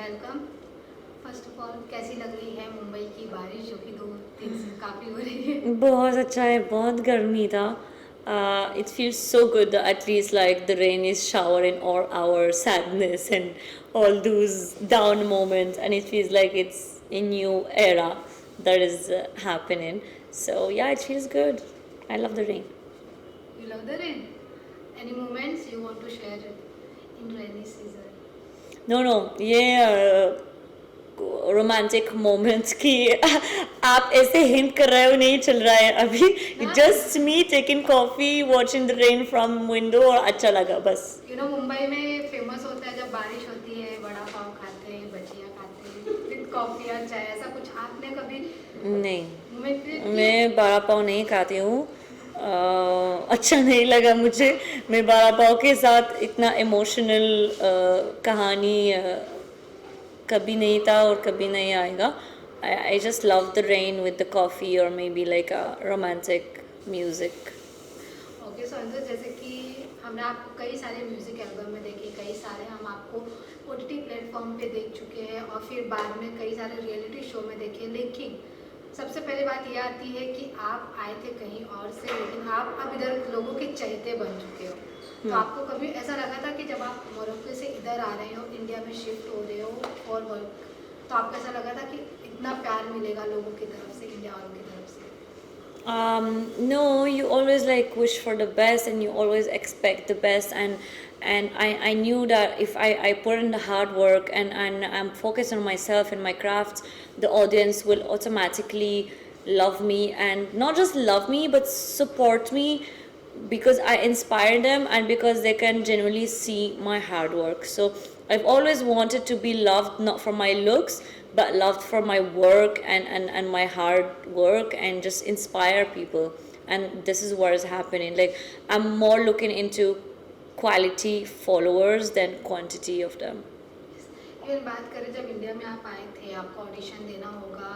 Welcome. First of all कैसी लग रही है मुंबई की बारिश जो कि 2 दिन से काफ़ी हो रही है? बहुत अच्छा है, बहुत गर्मी था. It feels so good that at least like the rain is showering all our sadness and all those down moments, and it feels like it's a new era that is happening. So yeah, it feels good. I love the rain. You love the rain? Any moments you want to share in rainy season? No, no, ये romantic moments की आप ऐसे hint कर रहे हो, नहीं चल रहा है अभी. Just me taking coffee, watching the rain from window, और अच्छा लगा बस. मुंबई में फेमस होता है जब बारिश होती है, वड़ा पाव खाते हैं, भजिया खाते हैं विद कॉफी या चाय, ऐसा कुछ आपने कभी? नहीं, मोमेंट क्रिएट किया? मैं बड़ा पाव नहीं खाती हूँ. अच्छा नहीं लगा मुझे. मैं बड़ा पाव के साथ इतना इमोशनल कहानी कभी नहीं था और कभी नहीं आएगा. I just love the rain with the coffee or maybe like a romantic music. Okay Santosh, जैसे कि हमने आपको कई सारे म्यूजिक एल्बम में देखे, कई सारे हम आपको ओटीटी प्लेटफॉर्म पे देख चुके हैं और फिर बाद में कई सारे रियलिटी शो में देखे, लेकिन सबसे पहले बात यह आती है कि आप आए थे कहीं और से, लेकिन आप अब इधर लोगों के चहेते बन चुके हो. तो आपको कभी ऐसा लगा था कि जब आप मोरक्को से इधर आ रहे हो, इंडिया में शिफ्ट हो रहे हो फॉर वर्क, तो आपको ऐसा लगा था कि इतना प्यार मिलेगा लोगों की तरफ से, इंडिया वालों की तरफ से? No, you always like wish for the best and you always expect the best, and I knew that if I put in the hard work and I'm focused on myself and my craft, the audience will automatically love me, and not just love me but support me because I inspire them and because they can genuinely see my hard work. So I've always wanted to be loved not for my looks but loved for my work and my hard work, and just inspire people. And this is what is happening. Like, I'm more looking into quality followers than quantity of them. Even बात करें जब India में आप आए थे, आपको audition देना होगा,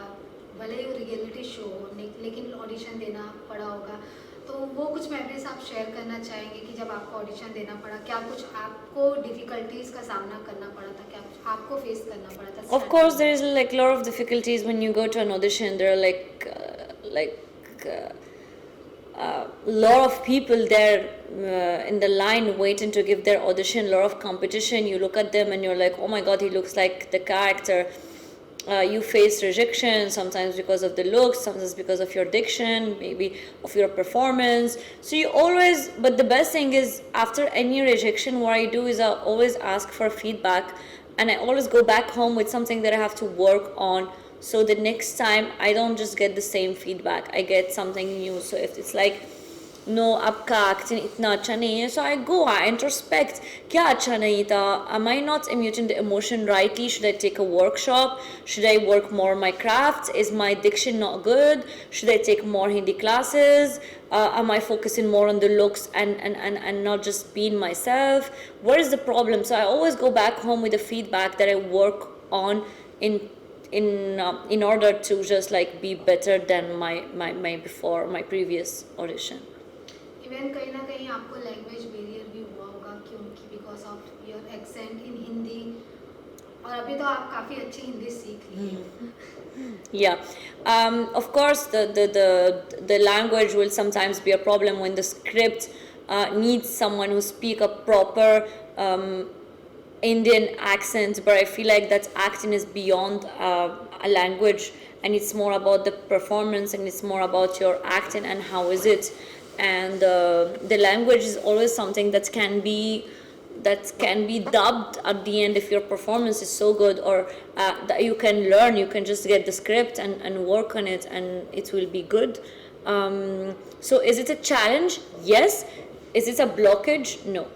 भले ही रियलिटी शो हो लेकिन ऑडिशन देना पड़ा होगा, तो वो कुछ मेमोरीज आप शेयर करना चाहेंगे कि जब आपको ऑडिशन देना पड़ा, क्या कुछ आपको डिफिकल्टीज का सामना करना पड़ा था, क्या कुछ आपको फेस करना पड़ा था? Of course, there is like a lot of difficulties when you go to an audition. There are lot of people there in the line waiting to give their audition. A lot of competition. You look at them and you're like, oh my god, he looks like the character. You face rejection, sometimes because of the looks, sometimes because of your diction, maybe of your performance. So you always, but the best thing is after any rejection, what I do is I always ask for feedback, and I always go back home with something that I have to work on, so the next time I don't just get the same feedback, I get something new. So if it's like, no, आपका acting इतना अच्छा नहीं है, so I go, I introspect, क्या अच्छा नहीं था, am I not emitting the emotion rightly, should I take a workshop, should I work more on my craft, is my diction not good, should I take more Hindi classes, am I focusing more on the looks and not just being myself, what is the problem? So I always go back home with the feedback that I work on in order to just like be better than my previous audition. Even कहीं ना कहीं आपको language barrier भी हुआ होगा, क्योंकि because of your accent इन हिंदी, और अभी तो आप काफ़ी अच्छी हिंदी सीख ली है. Yeah, of course the language will sometimes be a problem when the script needs someone who speak a proper Indian accent, but I feel like that acting is beyond a language, and it's more about the performance, and it's more about your acting and how is it. And the language is always something that can be dubbed at the end if your performance is so good, or that you can learn. You can just get the script and work on it, and it will be good. So is it a challenge? Yes. Is it a blockage? No.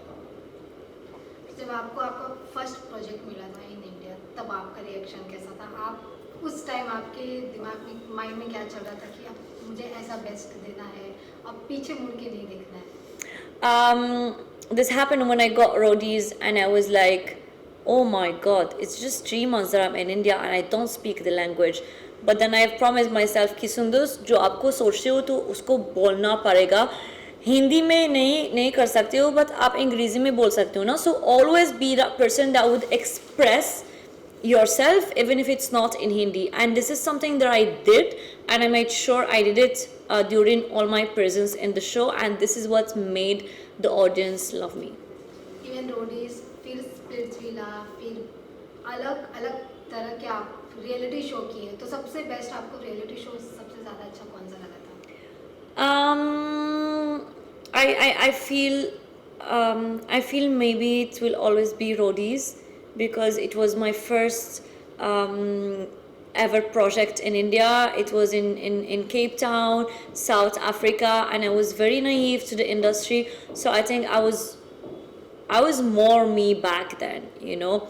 जब आपको आपका first project मिला था in India, तब आपका reaction कैसा था? आप उस टाइम आपके दिमाग में, माइंड में क्या चल रहा था कि अब मुझे ऐसा बेस्ट देना है, अब पीछे मुड़ के नहीं देखना है? This happened when I got roadies, and I was like, oh my god, it's just 3 months that I'm in India and I don't speak the language. But then I have promised myself कि सुंदस, जो आपको सोचते हो तो उसको बोलना पड़ेगा. हिंदी में नहीं कर सकते हो, but आप अंग्रेजी में बोल सकते हो ना. So always be that person that would express yourself, even if it's not in Hindi. And this is something that I did, and I made sure I did it during all my presence in the show, and this is what made the audience love me. Even Roadies फिर Splitsvilla फिर अलग अलग तरह के आप reality show किए, तो सबसे बेस्ट आपको रियलिटी शो सबसे ज़्यादा अच्छा कौन सा लगा था? I feel maybe it will always be Roadies, because it was my first ever project in India. It was in Cape Town, South Africa, and I was very naive to the industry. So I think I was more me back then, you know.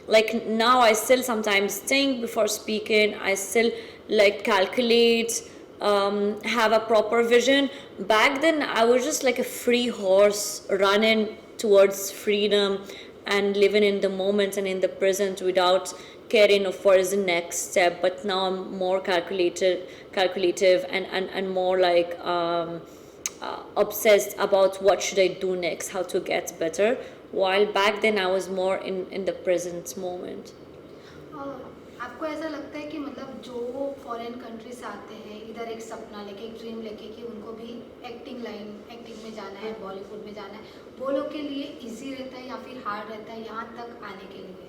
Like now I still sometimes think before speaking, I still like calculate, have a proper vision. Back then I was just like a free horse running towards freedom and living in the moment and in the present without caring of what is the next step. But now I'm more calculative and more like obsessed about what should I do next, how to get better, while back then I was more in the present moment. आपको ऐसा लगता है कि मतलब जो foreign country से आते हैं इधर एक सपना लेके, एक ड्रीम लेके कि उनको भी एक्टिंग में जाना है, बॉलीवुड में जाना है, वो लोग के लिए इजी रहता है या फिर हार्ड रहता है यहाँ तक आने के लिए?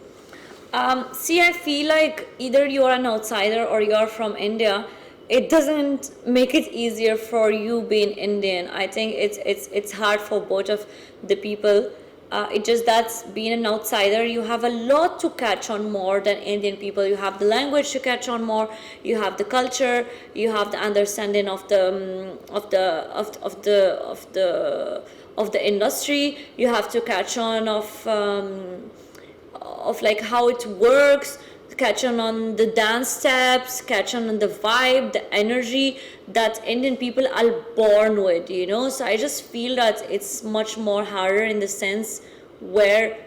See, I feel like either you are an outsider or you are from India. It doesn't make it easier for you being Indian. I think it's hard for both of the people. It's just that being an outsider, you have a lot to catch on more than Indian people. You have the language to catch on more. You have the culture. You have the understanding of the industry. You have to catch on of like how it works, catch on the dance steps, catch on the vibe, the energy that Indian people are born with, you know. So I just feel that it's much more harder in the sense where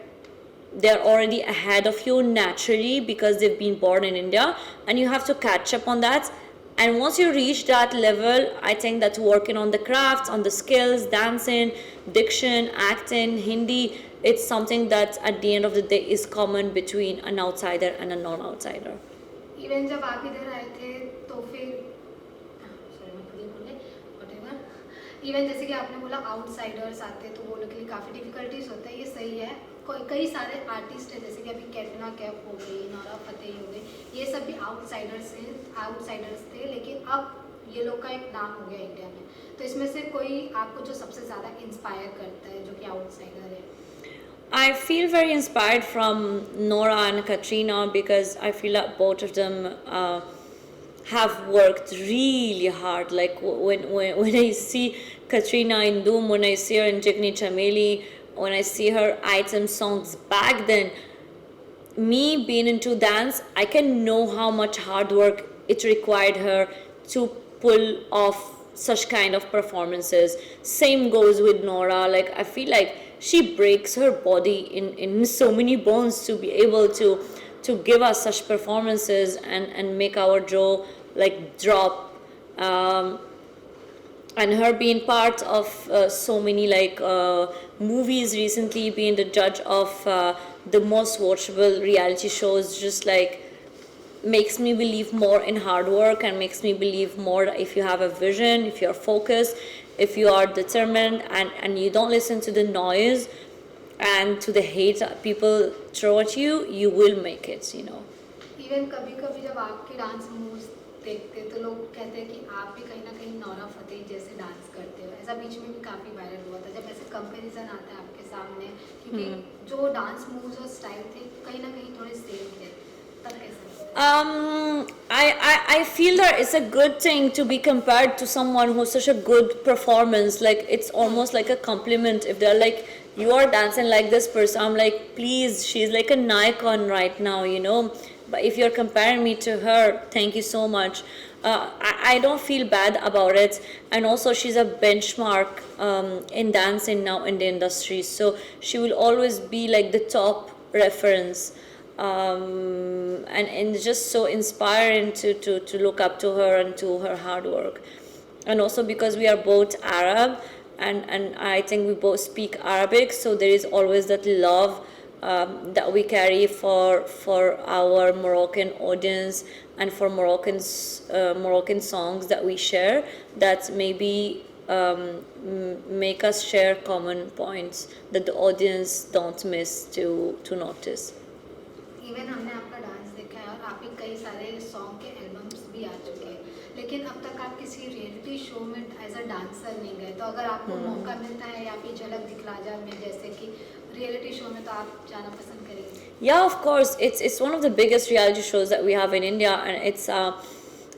they're already ahead of you naturally because they've been born in India, and you have to catch up on that. And once you reach that level, I think that working on the craft, on the skills, dancing, diction, acting, Hindi, it's something that at the end of the day is common between an outsider and a non-outsider. Even जब आप इधर आए थे तो फिर sorry मैं खुद ही बोले व्हाटएवर, इवन जैसे कि आपने बोला आउटसाइडर्स आते हैं तो वो लोग के लिए काफ़ी डिफिकल्टीज होता है, ये सही है। कई सारे आर्टिस्ट हैं जैसे कि अभी कैटरीना कैफ हो गई, नोरा फतेही हो गई, ये सब भी आउटसाइडर्स थे, लेकिन अब ये लोग का एक नाम हो गया इंडिया में। तो इसमें से कोई आपको जो सबसे ज़्यादा इंस्पायर करता है जो कि आउटसाइडर है? I feel very inspired from Nora and Katrina because I feel that both of them have worked really hard. Like when I see Katrina in Doom, when I see her in Jigni Chameli, when I see her item songs back then, me being into dance, I can know how much hard work it required her to pull off such kind of performances. Same goes with Nora. Like I feel like she breaks her body in so many bones to be able to give us such performances and make our jaw like drop. And her being part of so many like movies recently, being the judge of the most watchable reality shows, just like makes me believe more in hard work and makes me believe more that if you have a vision, if you're focused, if you are determined and you don't listen to the noise and to the hate that people throw at you, you will make it, you know. Even कभी कभी जब आपके dance moves देखते तो लोग कहते हैं कि आप भी कहीं ना कहीं नोरा फतेही जैसे डांस करते हो। ऐसा बीच में भी काफ़ी वायरल हुआ था जब ऐसे कंपैरिजन आता है आपके सामने, क्योंकि जो डांस मूव्स और स्टाइल थे कहीं ना कहीं थोड़े सेम थे, तब कैसे? I feel that it's a good thing to be compared to someone who's such a good performance. Like it's almost like a compliment if they're like, you are dancing like this person. I'm like, please, she's like an icon right now, you know. But if you're comparing me to her, thank you so much. I don't feel bad about it. And also she's a benchmark in dancing now in the industry. So she will always be like the top reference. And it's just so inspiring to look up to her and to her hard work. And also because we are both Arab and I think we both speak Arabic, so there is always that love that we carry for our Moroccan audience and for Moroccan songs that we share, that maybe make us share common points that the audience don't miss to notice. Even हमने आपका dance देखा है और आपके कई सारे song के albums भी आ चुके हैं, लेकिन अब तक आप किसी रियलिटी शो में एज अ डांसर नहीं गए, तो अगर आपको मौका मिलता है या फिर झलक दिखला जा में जैसे कि रियलिटी शो में, तो आप जाना पसंद करेंगे? Yeah, of course. It's one of the biggest reality shows that we have in India, and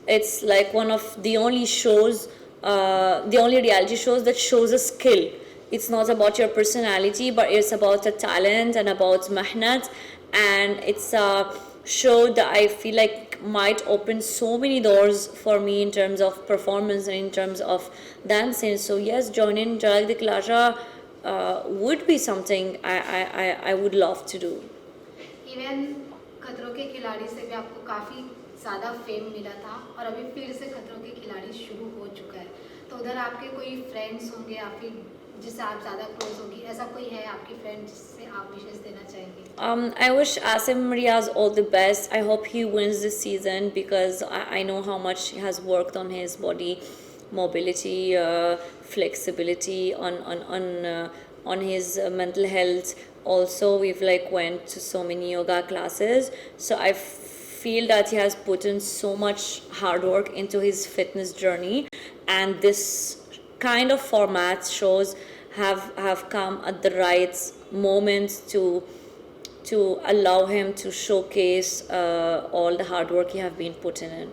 it's like one of the only shows, the only reality shows that shows a skill. It's not about your personality, but it's about a talent and about mehnat, and it's a show that I feel like might open so many doors for me in terms of performance and in terms of dancing. So yes, joining Jalak Diklaja would be something I would love to do. Even खतरों के खिलाड़ी से भी आपको काफ़ी ज़्यादा fame मिला था और अभी फिर से खतरों के खिलाड़ी शुरू हो चुका है, तो उधर आपके कोई फ्रेंड्स होंगे या फिर जिससे आप ज़्यादा क्लोज होगी, ऐसा कोई है आपकी फ्रेंड जिससे आप विशेष देना चाहेंगे? I wish Asim Riaz all the best. I hope he wins this season because I know how much he has worked on his body mobility, flexibility, on his mental health. Also, we've like went to so many yoga classes, so I feel that he has put in so much hard work into his fitness journey, and this kind of format shows have come at the right moment to allow him to showcase all the hard work he have been putting in.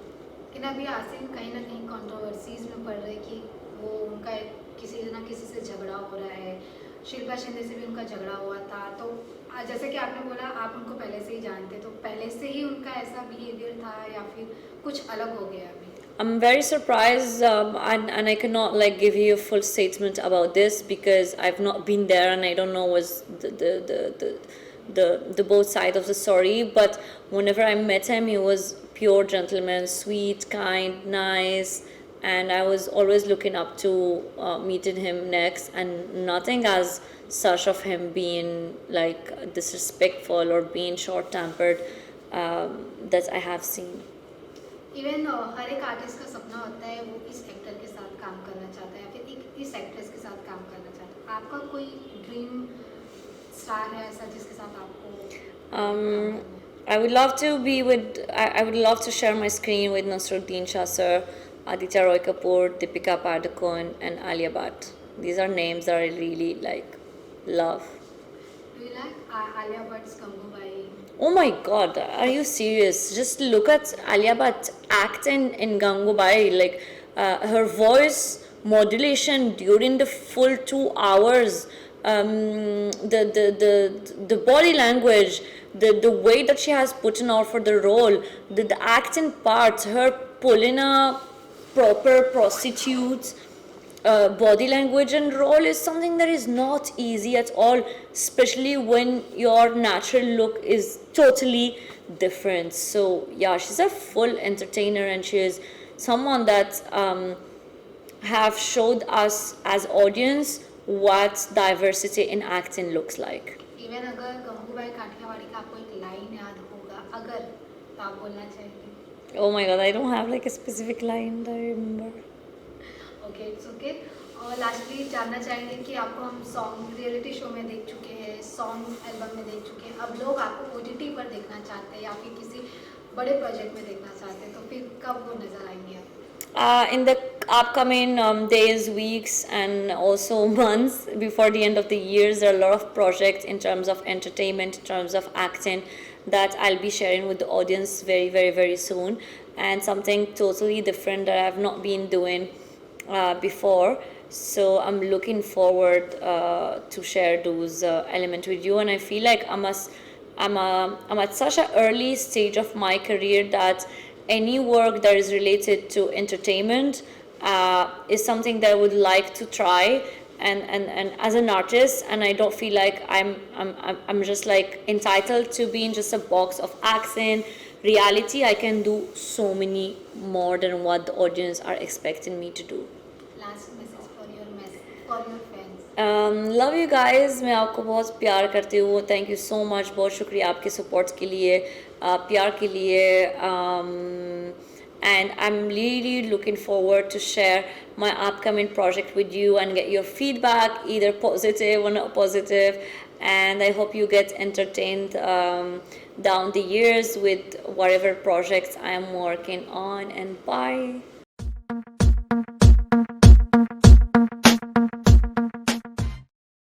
लेकिन अभी आसिम कहीं ना कहीं controversies में पड़ रहे कि वो उनका किसी ना किसी से झगड़ा हो रहा है, शिल्पा शिंदे से भी उनका झगड़ा हुआ था, तो जैसे कि आपने बोला आप उनको पहले से ही जानते, तो पहले से ही उनका ऐसा बिहेवियर था या फिर कुछ अलग हो गया अभी? I'm very surprised, and I cannot like give you a full statement about this because I've not been there and I don't know what's the both sides of the story. But whenever I met him, he was pure gentleman, sweet, kind, nice, and I was always looking up to meeting him next, and nothing as such of him being like disrespectful or being short-tempered that I have seen. Even हर एक artist का सपना होता है वो इस actor के साथ काम करना चाहता है या फिर इस एक्ट्रेस के साथ काम करना चाहता है, आपका कोई ड्रीम स्टार है ऐसा जिसके साथ आपको? I would love to be with. I would love to share my screen with Nasruddin Shah sir, Aditya Roy Kapoor, Deepika Padukone, and Alia Bhatt. These are names that I really like, love. Do you like Alia Bhatt's Gangubai? Oh my God, are you serious? Just look at Alia Bhatt acting in Gangubai. Like her voice modulation during the full 2 hours, the body language, the way that she has put in out for the role, the acting parts, her pulling a proper prostitute body language and role is something that is not easy at all, especially when your natural look is totally different. So yeah, she's a full entertainer and she is someone that have showed us as audience what diversity in acting looks like. Even अगर गंगूबाई काठियावाड़ी का आपको एक line याद होगा अगर, तो आप बोलना चाहेंगे? Oh my God, I don't have like a specific line that I remember. Okay, it's okay. और लास्टली जानना चाहेंगे कि आपको हम सॉन्ग रियलिटी शो में देख चुके हैं, सॉन्ग एल्बम में देख चुके हैं, अब लोग आपको ओटीटी पर देखना चाहते हैं या फिर किसी बड़े प्रोजेक्ट में देखना चाहते हैं, तो फिर कब वो नज़र आएंगे आप? In the upcoming days, weeks, and also months before the end of the years, there are a lot of projects in terms of entertainment, in terms of acting, that I'll be sharing with the audience very, very, very soon, and something totally different that I've not been doing before. So I'm looking forward to share those elements with you, and I feel like I'm at such an early stage of my career that any work that is related to entertainment is something that I would like to try, and as an artist, and I don't feel like I'm just like entitled to be in just a box of acting. Reality, I can do so many more than what the audience are expecting me to do. Last message for your fans. Love you guys, मैं आपको बहुत प्यार करती हूँ. Thank you so much, बहुत शुक्रिया आपके supports के लिए, प्यार के लिए. And I'm really looking forward to share my upcoming project with you and get your feedback, either positive or not positive. And I hope you get entertained down the years with whatever projects I am working on. And bye.